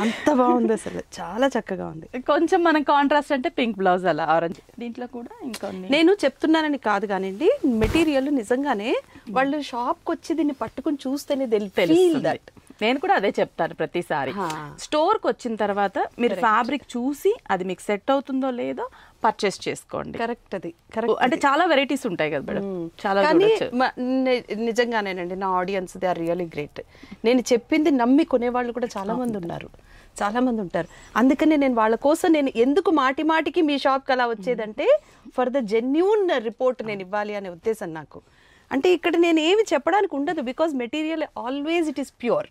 అంత బాగుంది అసలు, చాలా చక్కగా ఉంది. కొంచెం మనం కాంట్రాస్ట్ అంటే పింక్ బ్లౌజ్ అలా ఆరెంజ్. దీంట్లో కూడా ఇంకొన్ని నేను చెప్తున్నానని కాదు కానివ్వండి, మెటీరియల్ నిజంగానే వాళ్ళు షాప్కి వచ్చి దీన్ని పట్టుకుని చూస్తేనే తెలుస్తుంది. నేను కూడా అదే చెప్తాను ప్రతిసారి. స్టోర్కి వచ్చిన తర్వాత మీరు ఫ్యాబ్రిక్ చూసి అది మీకు సెట్ అవుతుందో లేదో పర్చేస్ చేసుకోండి. కరెక్ట్, అది కరెక్ట్. అంటే చాలా వెరైటీస్ ఉంటాయి కదా మేడం, చాలా కానీ చూడొచ్చు. నిజంగానేనండి, నా audience they are really great. నేను చెప్పింది నమ్మి కొనేవాళ్ళు కూడా చాలా మంది ఉన్నారు, చాలా మంది ఉంటారు. అందుకని నేను వాళ్ళ కోసం నేను ఎందుకు మాటి మాటికి మీ షాప్కి అలా వచ్చేదంటే ఫర్ ద జెన్యూన్ రిపోర్ట్ నేను ఇవ్వాలి అనే ఉద్దేశం నాకు. అంటే ఇక్కడ నేను ఏమి చెప్పడానికి ఉండదు, because material always it is pure.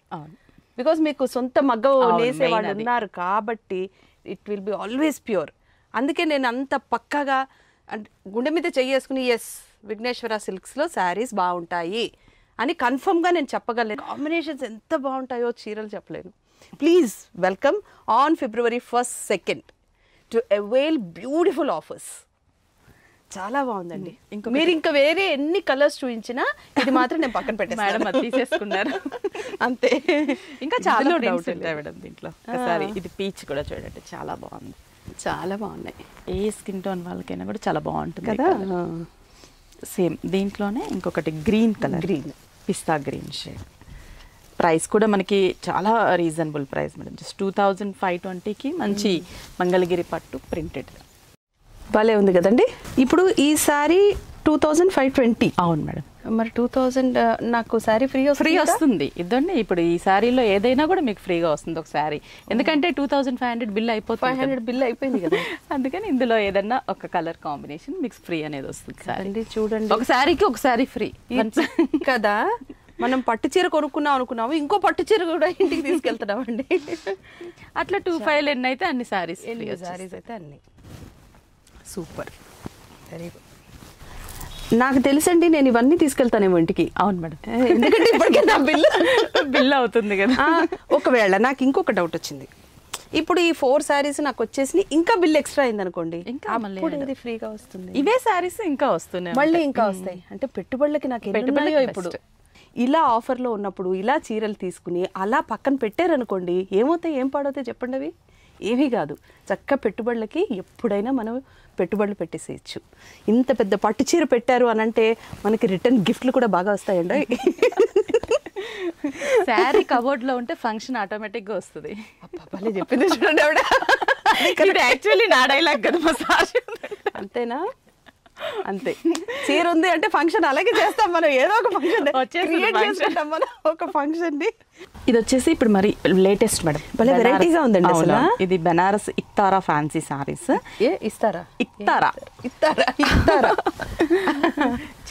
Because మీకు సొంత మగ్గ నేసే వాళ్ళు ఉన్నారు కాబట్టి it will be always pure. అందుకే నేను అంత పక్కగా గుండె మీద చెయ్యేసుకుని ఎస్ విఘ్నేశ్వర సిల్క్స్లో శారీస్ బాగుంటాయి అని కన్ఫర్మ్గా నేను చెప్పగలను. కాంబినేషన్స్ ఎంత బాగుంటాయో చీరలు చెప్పలేను. Please welcome on February 1st, 2nd to avail beautiful offers. చాలా బాగుందండి. మీరు ఇంకా వేరే ఎన్ని కలర్స్ చూపించినా ఇది మాత్రం నేను పక్కన పెట్టేస్తాను. మేడం అది తీసేసుకున్నారు అంతే. ఇంకా చాలా డౌట్స్ ఉంటాయి మేడం దీంట్లో. ఒకసారి ఇది పీచ్ కూడా చూడండి, చాలా బాగుంది, చాలా బాగున్నాయి. ఏ స్కిన్ టోన్ వాళ్ళకైనా కూడా చాలా బాగుంటుంది కదా. సేమ్ దీంట్లోనే ఇంకొకటి గ్రీన్ కలర్, గ్రీన్ పిస్తా గ్రీన్ షేడ్. ప్రైస్ కూడా మనకి చాలా రీజనబుల్ ప్రైస్ మేడం, జస్ట్ 2520కి మంచి మంగళగిరి పట్టు ప్రింటెడ్. భలే ఉంది కదండి. ఇప్పుడు ఈ సారీ 2520. అవును మేడం. మరి 2000 నాకు సారీ ఫ్రీ వస్తుంది. ఇదండి ఇప్పుడు ఈ శారీలో ఏదైనా కూడా మీకు ఫ్రీగా వస్తుంది ఒక శారీ. ఎందుకంటే 2500 బిల్ అయిపోతుంది, 500 బిల్ అయిపోయింది కదా. అందుకని ఇందులో ఏదన్నా ఒక కలర్ కాంబినేషన్ మీకు ఫ్రీ అనేది వస్తుంది. సారీ చూడండి, ఒక శారీకి ఒక శారీ ఫ్రీ కదా. మనం పట్టు చీర కొనుక్కున్నాం అనుకున్నాము, ఇంకో పట్టు చీర కూడా ఇంటికి తీసుకెళ్తున్నామండి. అట్లా 25 ఎన్ని అయితే అన్ని శారీస్, శారీస్ అయితే అన్ని సూపర్, వెరీ గుడ్. నాకు తెలుసండి, నేను ఇవన్నీ తీసుకెళ్తానేమో ఇంటికి. అవును మేడం, ఎందుకంటే ఇప్పటికే నా బిల్ అవుతుంది కదా. ఒకవేళ నాకు ఇంకొక డౌట్ వచ్చింది, ఇప్పుడు ఈ 4 శారీస్ నాకు వచ్చేసి ఇంకా బిల్ ఎక్స్ట్రా అయింది అనుకోండి, ఇంకా అప్పుడు ఇది ఫ్రీగా వస్తుంది. ఇవే శారీస్ ఇంకా వస్తున్నాయి, మళ్ళీ ఇంకా వస్తాయి. అంటే పెట్టుబడులకి నాకు పెట్టుబడిగా ఇప్పుడు ఇలా ఆఫర్లో ఉన్నప్పుడు ఇలా చీరలు తీసుకుని అలా పక్కన పెట్టారనుకోండి, ఏమవుతాయి ఏం పాడవుతాయి చెప్పండి. అవి ఏమీ కాదు, చక్క పెట్టుబడులకి ఎప్పుడైనా మనం పెట్టుబడులు పెట్టేసేయచ్చు. ఇంత పెద్ద పట్టు చీర పెట్టారు అని అంటే మనకి రిటర్న్ గిఫ్ట్లు కూడా బాగా వస్తాయండి. శారీ కబోర్డ్ లో ఉంటే ఫంక్షన్ ఆటోమేటిక్ గా వస్తుంది. భలే చెప్పింది చూడండి ఆవిడ. యాక్చువల్లీ నా డైలాగ్ కదా మసాజ్. అంతేనా? అంతే. చీర ఉంది అంటే ఫంక్షన్ అలాగే చేస్తాం మనం, ఏదో ఒక ఫంక్షన్ చేసుకుంటాం మనం ఒక ఫంక్షన్ ని. ఇది వచ్చేసి ఇప్పుడు మరి లేటెస్ట్ మేడం, భలే వెరైటీగా ఉందండి అసలు. ఇది బెనారస్ ఇక్తారా ఫ్యాన్సీ సారీస్. ఇస్తారా? ఇక్తారా ఇస్తారా ఇస్తారా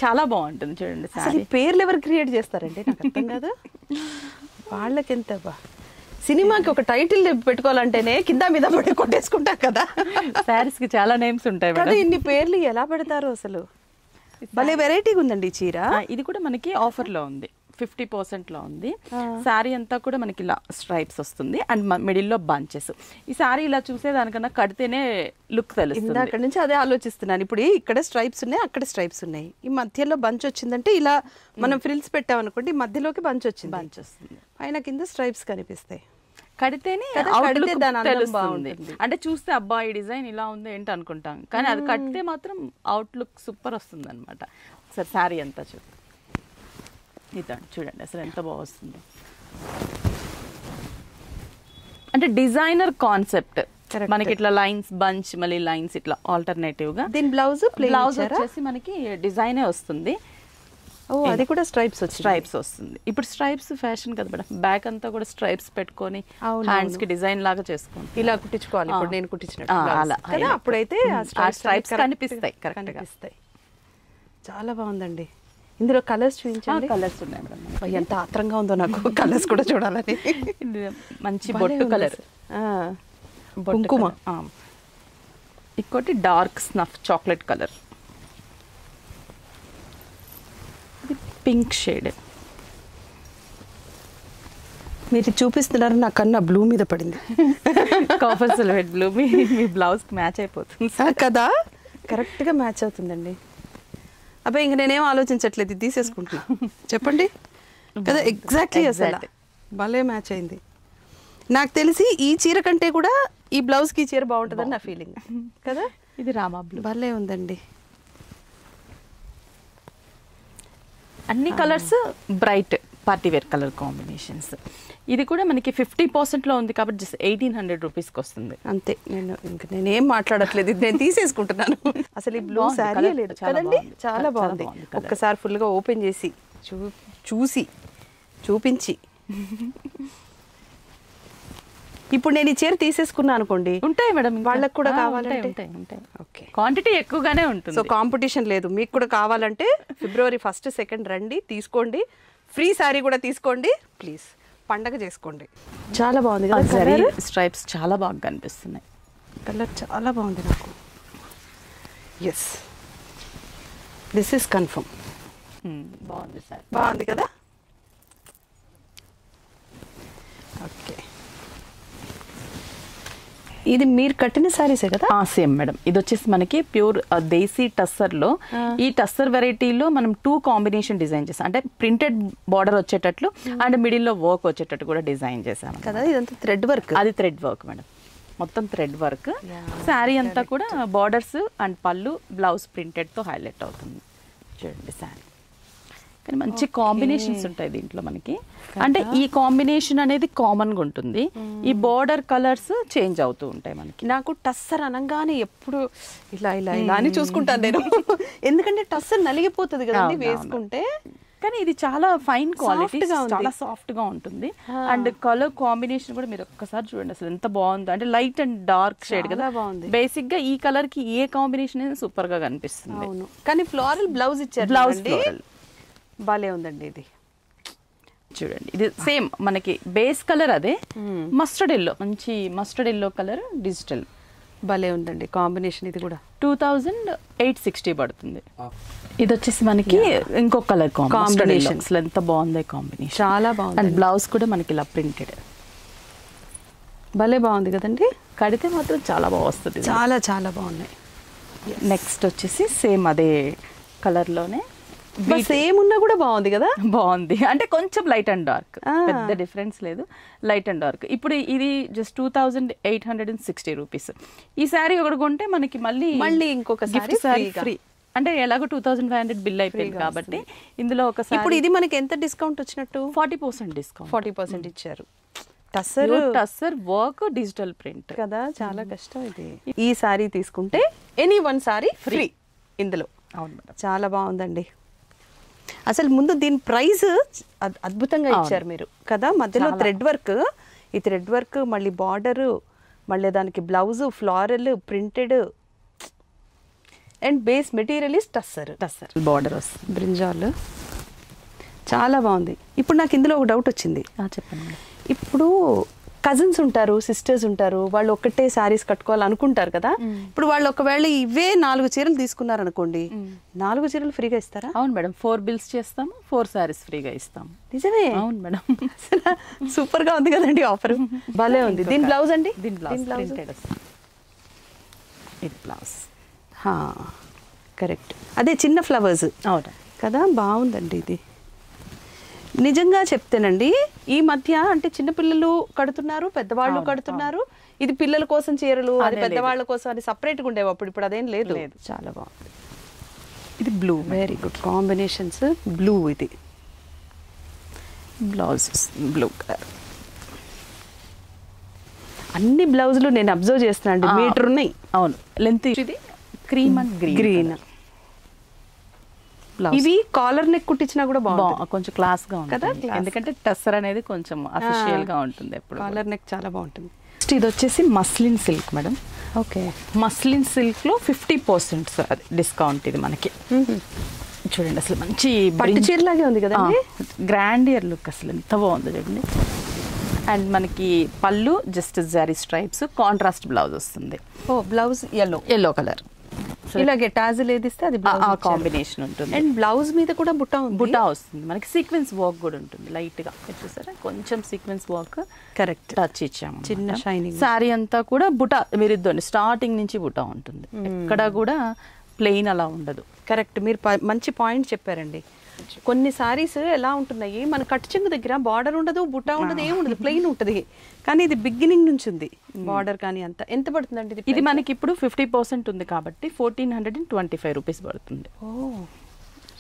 చాలా బాగుంటుంది చూడండి. అసలు పేర్లు ఎవరు క్రియేట్ చేస్తారంటే నాకు అర్థం కాదు. వాళ్ళకి ఎంత సినిమాకి ఒక టైటిల్ పెట్టుకోవాలంటేనే కింద మీద పడి కొట్టేసుకుంటారు కదా. శారీస్ కి చాలా నేమ్స్ ఉంటాయి కదా, ఇన్ని పేర్లు ఎలా పెడతారు అసలు. భలే వెరైటీగా ఉందండి ఈ చీర. ఇది కూడా మనకి ఆఫర్ లో ఉంది, 50% లో ఉంది. శారీ అంతా కూడా మనకి ఇలా స్ట్రైప్స్ వస్తుంది అండ్ మిడిల్ లో బంచెస్. ఈ శారీ ఇలా చూసేదానికన్నా కడితేనే లుక్ తెలుస్తుంది. అక్కడ నుంచి అదే ఆలోచిస్తున్నాను. ఇప్పుడు ఇక్కడ స్ట్రైప్స్ ఉన్నాయి, అక్కడ స్ట్రైప్స్ ఉన్నాయి, ఈ మధ్యలో బంచ్ వచ్చిందంటే ఇలా మనం ఫ్రిల్స్ పెట్టామనుకోండి, మధ్యలోకి బంచ్ వచ్చింది, బంచ్ వస్తుంది, పైన కింద స్ట్రైప్స్ కనిపిస్తాయి. కడితేనే తెలుస్తుంది. అంటే చూస్తే అబ్బా ఈ డిజైన్ ఇలా ఉంది ఏంటి అనుకుంటాం, కానీ అది కడితే మాత్రం అవుట్లుక్ సూపర్ వస్తుంది అనమాట. ఒకసారి శారీ అంతా ఇదండి చూడండి అసలు ఎంత బాగా వస్తుంది. అంటే డిజైనర్ కాన్సెప్ట్ మనకి ఇట్లా లైన్స్ బంచ్, మళ్ళీ లైన్స్ ఇట్లా ఆల్టర్నేటివ్ గా. దీని బ్లౌజ్ వచ్చేసి మనకి డిజైనే వస్తుంది. అది కూడా స్ట్రైప్స్ వస్తుంది. ఇప్పుడు స్ట్రైప్స్ ఫ్యాషన్ కదా మేడం, బ్యాక్ అంతా కూడా స్ట్రైప్స్ పెట్టుకొని హ్యాండ్స్ కి డిజైన్ లాగా చేసుకోండి, ఇలా కుట్టించుకోవాలి. ఇప్పుడు నేను కుట్టించినట్టు అలా అప్పుడైతే స్ట్రైప్స్ కనిపిస్తాయి, కనిపిస్తాయి. చాలా బాగుందండి. ఇందులో కలర్స్ చూపించండి. కలర్స్ ఉన్నాయి మేడం, ఎంత ఆత్రంగా ఉందో నాకు కలర్స్ కూడా చూడాలని. మంచి బొట్టు కలర్, కుంకుమ, ఇంకోటి dark snuff chocolate colour, pink shade. మీరు చూపిస్తున్నారు, నా కన్నా బ్లూ మీద పడింది. కాపర్ సిల్వర్ బ్లూ మీ బ్లౌజ్ మ్యాచ్ అయిపోతుంది కదా, కరెక్ట్ గా మ్యాచ్ అవుతుందండి. అబ్బాయి ఇంక నేనేం ఆలోచించట్లేదు, ఇది తీసేసుకుంటున్నా. చెప్పండి కదా, ఎగ్జాక్ట్లీ అసలు భలే మ్యాచ్ అయింది. నాకు తెలిసి ఈ చీర కంటే కూడా ఈ బ్లౌజ్ కి చీర బాగుంటుందని నా ఫీలింగ్ కదా. ఇది రామా బ్లూ భలే ఉందండి. అన్ని colours bright party wear colour combinations. ఇది కూడా మనకి 50% లో ఉంది కాబట్టి జస్ట్ 1800 రూపీస్కి వస్తుంది. అంతే. నేను ఏం మాట్లాడట్లేదు, ఇది నేను తీసేసుకుంటున్నాను. అసలు ఈ బ్లూ శారీ లేదు కదండి, చాలా బాగుంది. ఒక్కసారి ఫుల్గా ఓపెన్ చేసి చూపించి ఇప్పుడు నేను ఈ చీర తీసేసుకున్నా అనుకోండి, ఉంటాయి మేడం, వాళ్ళకి కూడా కావాలంటే ఉంటాయి. ఓకే, క్వాంటిటీ ఎక్కువగానే ఉంటుంది. సో కాంపిటీషన్ లేదు. మీకు కూడా కావాలంటే February 1, 2 రండి, తీసుకోండి. ఫ్రీ శారీ కూడా తీసుకోండి ప్లీజ్, పండగ చేసుకోండి. చాలా బాగుంది కదా, కలర్ స్ట్రైప్స్ చాలా బాగా కనిపిస్తున్నాయి. కలర్ చాలా బాగుంది నాకు. Yes, this is confirm. బాగుంది సార్, బాగుంది కదా. ఓకే, ఇది మీరు కట్టిన సారీసే కదా? Same madam. ఇది వచ్చేసి మనకి ప్యూర్ దేశీ టస్సర్ లో, ఈ టస్సర్ వెరైటీలో మనం 2 కాంబినేషన్ డిజైన్ చేసాం. అంటే ప్రింటెడ్ బార్డర్ వచ్చేటట్లు అండ్ మిడిల్ లో వర్క్ వచ్చేటట్టు కూడా డిజైన్ చేసాం కదా. ఇదంతా థ్రెడ్ వర్క్. అది థ్రెడ్ వర్క్ మేడం, మొత్తం థ్రెడ్ వర్క్. శారీ అంతా కూడా బార్డర్స్ అండ్ పళ్ళు, బ్లౌజ్ ప్రింటెడ్ తో హైలైట్ అవుతుంది. చూడండి శారీ, కానీ మంచి కాంబినేషన్స్ ఉంటాయి దీంట్లో మనకి. అంటే ఈ కాంబినేషన్ అనేది కామన్ గా ఉంటుంది, ఈ బోర్డర్ కలర్స్ చేంజ్ అవుతూ ఉంటాయి మనకి. నాకు టస్సర్ అనగానే ఎప్పుడు ఇలా ఇలా ఇలా అని చూసుకుంటాను నేను, ఎందుకంటే టస్సర్ నలిగిపోతుంది కదండి వేసుకుంటే. కానీ ఇది చాలా ఫైన్ క్వాలిటీ, చాలా సాఫ్ట్ గా ఉంటుంది. అండ్ కలర్ కాంబినేషన్ కూడా మీరు ఒక్కసారి చూడండి అసలు ఎంత బాగుందో. అంటే లైట్ అండ్ డార్క్ షేడ్ కదా, బేసిక్ గా ఈ కలర్ కి ఏ కాంబినేషన్ అనేది సూపర్ గా కనిపిస్తుంది. కానీ ఫ్లోరల్ బ్లౌజ్ ఇచ్చారు, బ్లౌజ్ ఫ్లోరల్ బాలే ఉందండి. ఇది చూడండి, ఇది సేమ్ మనకి బేస్ కలర్ అదే, మస్టర్డ్ ఎల్లో, మంచి మస్టర్డ్ ఎల్లో కలర్ డిజిటల్. భలే ఉందండి కాంబినేషన్. ఇది కూడా 2860 పడుతుంది. ఇది వచ్చేసి మనకి ఇంకో కలర్ కాంబినేషన్. అసలు ఎంత బాగుంది కాంబినేషన్, చాలా బాగుంది. అండ్ బ్లౌజ్ కూడా మనకి ఇలా ప్రింటెడ్, భలే బాగుంది కదండి. కడితే మాత్రం చాలా బాగా వస్తుంది, చాలా చాలా బాగున్నాయి. నెక్స్ట్ వచ్చేసి సేమ్ అదే కలర్ లోనే సేమ్ ఉన్నా కూడా బాగుంది కదా. బాగుంది, అంటే కొంచెం లైట్ అండ్ డార్క్, పెద్ద డిఫరెన్స్ లేదు, లైట్ అండ్ డార్క్. ఇప్పుడు ఇది జస్ట్ 2860 రూపీస్. ఈ శారీ ఒకటి కొంటే మనకి మళ్ళీ ఇంకొక గిఫ్ట్ శారీ ఫ్రీ. అంటే ఎలాగో 2500 బిల్ అయిపోయింది కాబట్టి ఇందులో ఒక. ఇప్పుడు ఇది మనకి ఎంత డిస్కౌంట్ వచ్చినట్టు? 40% డిస్కౌంట్, 40% ఇచ్చారు. టస్సర్ వర్క్ డిజిటల్ ప్రింట్ కదా, చాలా కష్టం ఇది. ఈ శారీ తీసుకుంటే ఎనీ వన్ శారీ ఫ్రీ ఇందులో. అవును మేడం, చాలా బాగుందండి. అసలు ముందు దీని ప్రైస్ అద్భుతంగా ఇచ్చారు మీరు కదా. మధ్యలో థ్రెడ్ వర్క్, ఈ థ్రెడ్ వర్క్ మళ్ళీ బార్డరు, మళ్ళీ దానికి blouse floral printed and base material is tussar border వస్తుంది, బ్రింజాల్. చాలా బాగుంది. ఇప్పుడు నాకు ఇందులో ఒక డౌట్ వచ్చింది. చెప్పండి. ఇప్పుడు కజిన్స్ ఉంటారు, సిస్టర్స్ ఉంటారు, వాళ్ళు ఒక్కటే శారీస్ కట్టుకోవాలనుకుంటారు కదా. ఇప్పుడు వాళ్ళు ఒకవేళ ఇవే 4 చీరలు తీసుకున్నారు అనుకోండి, 4 చీరలు ఫ్రీగా ఇస్తారా? అవును మేడం, 4 బిల్స్ చేస్తాము, 4 శారీస్ ఫ్రీగా ఇస్తాము. నిజమే? అవును మేడం, సూపర్ గా ఉంది కదండి ఆఫర్, భలే ఉంది. దీని బ్లౌజ్ అండి? దీని బ్లౌజ్ ప్రింటెడ్ వస్తుంది. ఇది బ్లౌజ్ కరెక్ట్, అదే చిన్న ఫ్లవర్స్. అవును కదా, బాగుందండి ఇది. నిజంగా చెప్తేనండి, ఈ మధ్య అంటే చిన్నపిల్లలు కడుతున్నారు, పెద్దవాళ్ళు కడుతున్నారు. ఇది పిల్లల కోసం చీరలు, అది పెద్దవాళ్ళ కోసం అని సపరేట్గా ఉండేవి అప్పుడు. ఇప్పుడు అదేం లేదు. చాలా బాగుంది. ఇది blue, very good combinations. Blue, ఇది బ్లౌజ్ బ్లూ కలర్. అన్ని బ్లౌజులు నేను అబ్జర్వ్ చేస్తున్నాను, మీటర్ ఉన్నాయి. అవును, లెంత్ ఇది క్రీమ్ అండ్ గ్రీన్. ఇవి కాలర్ నెక్ కుట్టించినా కూడా బాగుంది, కొంచెం క్లాస్ గా ఉంటుంది. ఎందుకంటే టస్సర్ అనేది కొంచెం అఫీషియల్ గా ఉంటుంది. ఎప్పుడు కాలర్ నెక్ చాలా బాగుంటుంది. ఇది వచ్చేసి muslin silk madam. Okay, muslin silk లో 50% డిస్కౌంట్. ఇది మనకి చూడండి, అసలు మంచి పట్టు చీరలాగే ఉంది కదా, గ్రాండియర్ లుక్. అసలు ఎంత బాగుంది చూడండి. అండ్ మనకి పళ్ళు just zari stripes, contrast blouse వస్తుంది. Blouse yellow colour. ఇలాగే టాజిల్ ఏది ఇస్తే అది కాంబినేషన్ ఉంటుంది. అండ్ బ్లౌజ్ మీద కూడా బుటా వస్తుంది మనకి. సీక్వెన్స్ వర్క్ కూడా ఉంటుంది లైట్ గా, చూసారా, కొంచెం సీక్వెన్స్ వర్క్ కరెక్ట్ టచ్ ఇచ్చాము. చిన్న షైనింగ్. సారీ అంతా కూడా బుటా మీరు ఇద్దండి, స్టార్టింగ్ నుంచి బుటా ఉంటుంది, ఎక్కడ కూడా ప్లెయిన్ అలా ఉండదు. కరెక్ట్, మీరు మంచి పాయింట్ చెప్పారండి. కొన్ని సారీస్ ఎలా ఉంటున్నాయి, మన కట్టు చెంగు దగ్గర బార్డర్ ఉండదు, బుటా ఉండదు, ఏముండదు, ప్లెయిన్ ఉంటుంది. కానీ ఇది బిగినింగ్ నుంచి ఉంది బార్డర్. కానీ అంత ఎంత పడుతుందండి ఇది మనకి? ఇప్పుడు 50% ఉంది కాబట్టి 1425 రూపీస్ పడుతుంది.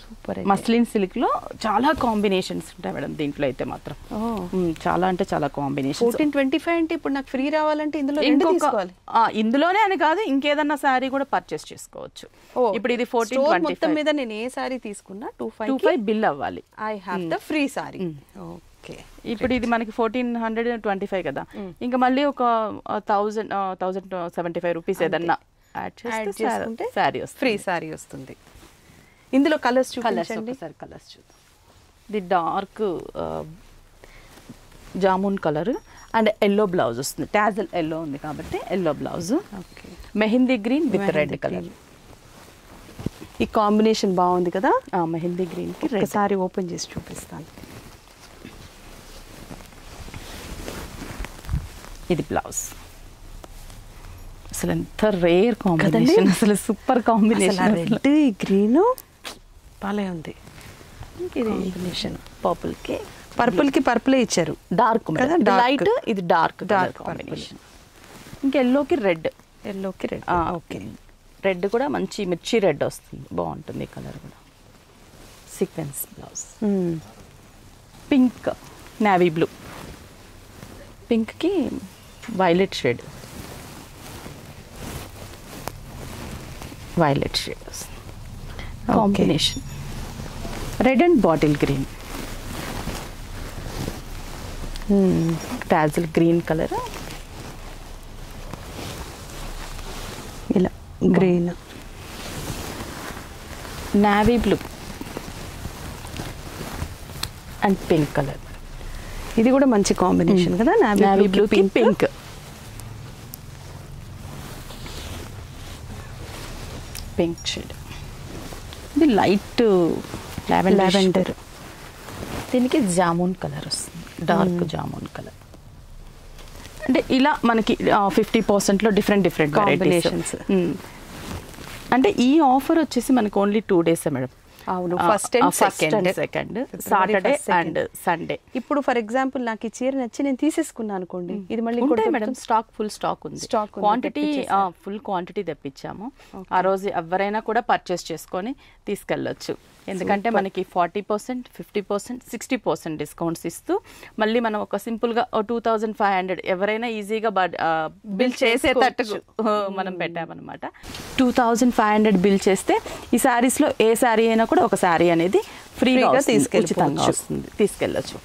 సూపర్. మస్లిన్ సిల్క్ లో చాలా కాంబినేషన్స్ ఉంటాయి మేడం దీంట్లో అయితే మాత్రం. చాలా అంటే చాలా కాంబినేషన్. 1425 అంటే ఇప్పుడు నాకు ఫ్రీ రావాలంటే ఇందులో రెండు తీసుకోవాలి. ఇందులోనే అని కాదు, ఇంకేదన్నా సారీ కూడా పర్చేస్ చేసుకోవచ్చు. ఇప్పుడు ఇది 1425 మొత్తం మీద నేను ఏ సారీ తీసుకున్నా 25 బిల్ అవ్వాలి. I have the free sorry. Okay. ఇప్పుడు ఇది మనకి 1425 కదా, ఇంకా మళ్ళీ ఒక 1075 రూపీస్ ఏదన్నా యాడ్ చేసుకుంటే సారీ వస్తుంది, ఫ్రీ సారీ వస్తుంది. ఇందులో కలర్స్ చూపించండి. కలర్స్ చూద్దాం. ఇది dark jamun colour and yellow blouse వస్తుంది. టాజల్ ఎల్లో ఉంది కాబట్టి yellow blouse. Okay. Mehndi green with red colour. ఈ కాంబినేషన్ బాగుంది కదా. మెహందీ గ్రీన్ కి ఒకసారి ఓపెన్ చేసి చూపిస్తాను. ఇది బ్లౌజ్. అసలు ఎంత రేర్ కాంబినేషన్, అసలు సూపర్ కాంబినేషన్. రెడ్ గ్రీన్ బాలే ఉంది. కాంబినేషన్ పర్పుల్ కి పర్పులే ఇచ్చారు. డార్క్ లైట్, ఇది డార్క్ కాంబినేషన్. ఇంకా ఎల్లోకి రెడ్. ఓకే. రెడ్ కూడా మంచి మిర్చి రెడ్ వస్తుంది, బాగుంటుంది ఈ కలర్ కూడా. Sequence blouse. Pink navy blue. Pink కి వైలెట్ షేడ్ వస్తుంది combination. Red and bottle green. Tassel green colour, ఇలా green. Navy blue and pink colour. ఇది కూడా మంచి కాంబినేషన్ కదా. నావీ బ్లూ కి పింక్. Pink shade. ఇది లైట్ లావెండర్. దీనికి జామున్ కలర్ వస్తుంది, డార్క్ జామున్ కలర్. అంటే ఇలా మనకి 50% డిఫరెంట్ కాంబినేషన్స్. అంటే ఈ ఆఫర్ వచ్చేసి మనకి ఓన్లీ 2 days మేడం. అవును, first and second Saturday and Sunday. ఇప్పుడు ఫర్ ఎగ్జాంపుల్ నాకు ఈ చీర నచ్చి నేను తీసేసుకున్నాను అనుకోండి, ఇది మళ్ళీ మేడం ఫుల్ స్టాక్ ఉంది. క్వాంటిటీ ఫుల్ క్వాంటిటీ తెప్పించాము. ఆ రోజు ఎవరైనా కూడా పర్చేస్ చేసుకొని తీసుకెళ్ళొచ్చు. ఎందుకంటే మనకి 40%, 50%, 60% డిస్కౌంట్స్ ఇస్తూ మళ్ళీ మనం ఒక సింపుల్ గా 2500 ఎవరైనా ఈజీగా బిల్ చేసేటట్టు మనం పెట్టామన్నమాట. 2500 బిల్ చేస్తే ఈ సారీస్ లో ఏ సారీ అయినా కూడా ఒక సారీ అనేది ఫ్రీగా తీసుకెళ్ళొచ్చు.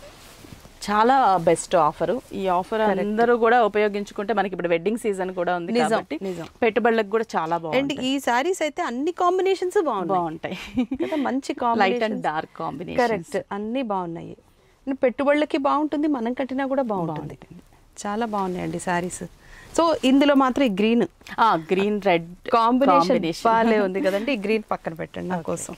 చాలా బెస్ట్ ఆఫర్. ఈ ఆఫర్ అందరూ కూడా ఉపయోగించుకుంటే మనకి ఇప్పుడు వెడ్డింగ్ సీజన్ కూడా ఉంది కాబట్టి పెట్టుబడులకు కూడా చాలా బాగుంది. ఈ సారీస్ అయితే అన్ని కాంబినేషన్స్ బాగుంటాయి కదా, మంచి light and dark combination. Correct, అన్ని బాగున్నాయి. పెట్టుబడులకి బాగుంటుంది, మనం కట్టినా కూడా బాగుంటుంది. చాలా బాగున్నాయండి సారీస్. సో ఇందులో మాత్రం ఈ గ్రీన్ రెడ్ కాంబినేషన్ బాగాలే ఉంది కదండి. ఈ గ్రీన్ పక్కన పెట్టండి నా కోసం.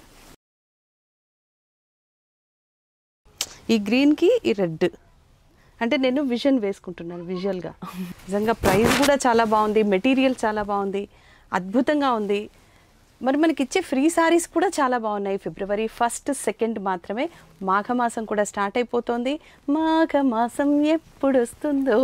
ఈ గ్రీన్కి ఈ రెడ్ అంటే నేను విజన్ వేసుకుంటున్నాను విజువల్గా. నిజంగా ప్రైస్ కూడా చాలా బాగుంది, మెటీరియల్ చాలా బాగుంది, అద్భుతంగా ఉంది. మరి మనకి ఇచ్చే ఫ్రీ సారీస్ కూడా చాలా బాగున్నాయి. February 1st, 2nd మాత్రమే. మాఘమాసం కూడా స్టార్ట్ అయిపోతుంది. మాఘమాసం ఎప్పుడు వస్తుందో,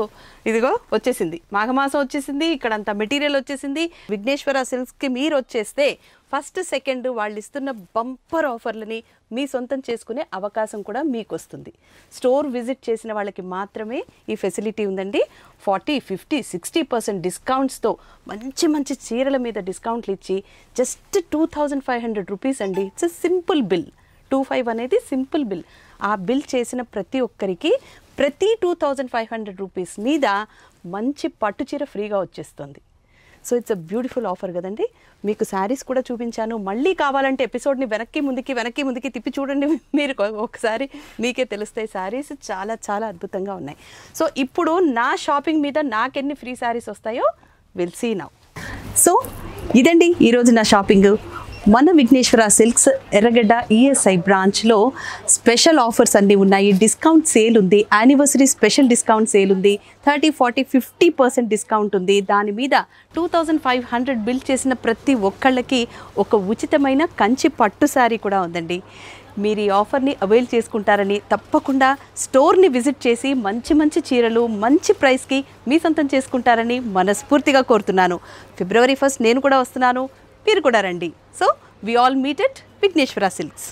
ఇదిగో వచ్చేసింది మాఘమాసం వచ్చేసింది. ఇక్కడ అంతా మెటీరియల్ వచ్చేసింది. విఘ్నేశ్వర సిల్క్స్కి మీరు వచ్చేస్తే 1st, 2nd వాళ్ళు ఇస్తున్న బంపర్ ఆఫర్లని మీ సొంతం చేసుకునే అవకాశం కూడా మీకు వస్తుంది. స్టోర్ విజిట్ చేసిన వాళ్ళకి మాత్రమే ఈ ఫెసిలిటీ ఉందండి. 40, 50, 60% డిస్కౌంట్స్తో మంచి మంచి చీరల మీద డిస్కౌంట్లు ఇచ్చి జస్ట్ 2500 రూపీస్ అండి. It's simple bill. 25 అనేది సింపుల్ బిల్. ఆ బిల్ చేసిన ప్రతి ఒక్కరికి ప్రతి 2500 రూపీస్ మీద మంచి పట్టు చీర ఫ్రీగా వచ్చేస్తుంది. So it's a beautiful offer కదండి. మీకు శారీస్ కూడా చూపించాను. మళ్ళీ కావాలంటే ఎపిసోడ్ని వెనక్కి ముందుకి తిప్పి చూడండి. మీరు ఒకసారి మీకే తెలుస్తాయి. శారీస్ చాలా చాలా అద్భుతంగా ఉన్నాయి. సో ఇప్పుడు నా షాపింగ్ మీద నాకెన్ని ఫ్రీ శారీస్ వస్తాయో విల్ సీ నౌ. సో ఇదండి ఈరోజు నా షాపింగ్. మన విఘ్నేశ్వర సిల్క్స్ ఎర్రగడ్డ ESI బ్రాంచ్లో స్పెషల్ ఆఫర్స్ అన్నీ ఉన్నాయి. డిస్కౌంట్ సేల్ ఉంది, యానివర్సరీ స్పెషల్ డిస్కౌంట్ సేల్ ఉంది, 30, 40, 50% డిస్కౌంట్ ఉంది. దాని మీద 2500 బిల్ చేసిన ప్రతి ఒక్కళ్ళకి ఒక ఉచితమైన కంచి పట్టు శారీ కూడా ఉందండి. మీరు ఈ ఆఫర్ని అవైల్ చేసుకుంటారని, తప్పకుండా స్టోర్ని విజిట్ చేసి మంచి మంచి చీరలు మంచి ప్రైస్కి మీ సొంతం చేసుకుంటారని మనస్ఫూర్తిగా కోరుతున్నాను. February 1st నేను కూడా వస్తున్నాను, మీరు కూడా రండి. So we all meet at Vighneshwara silks.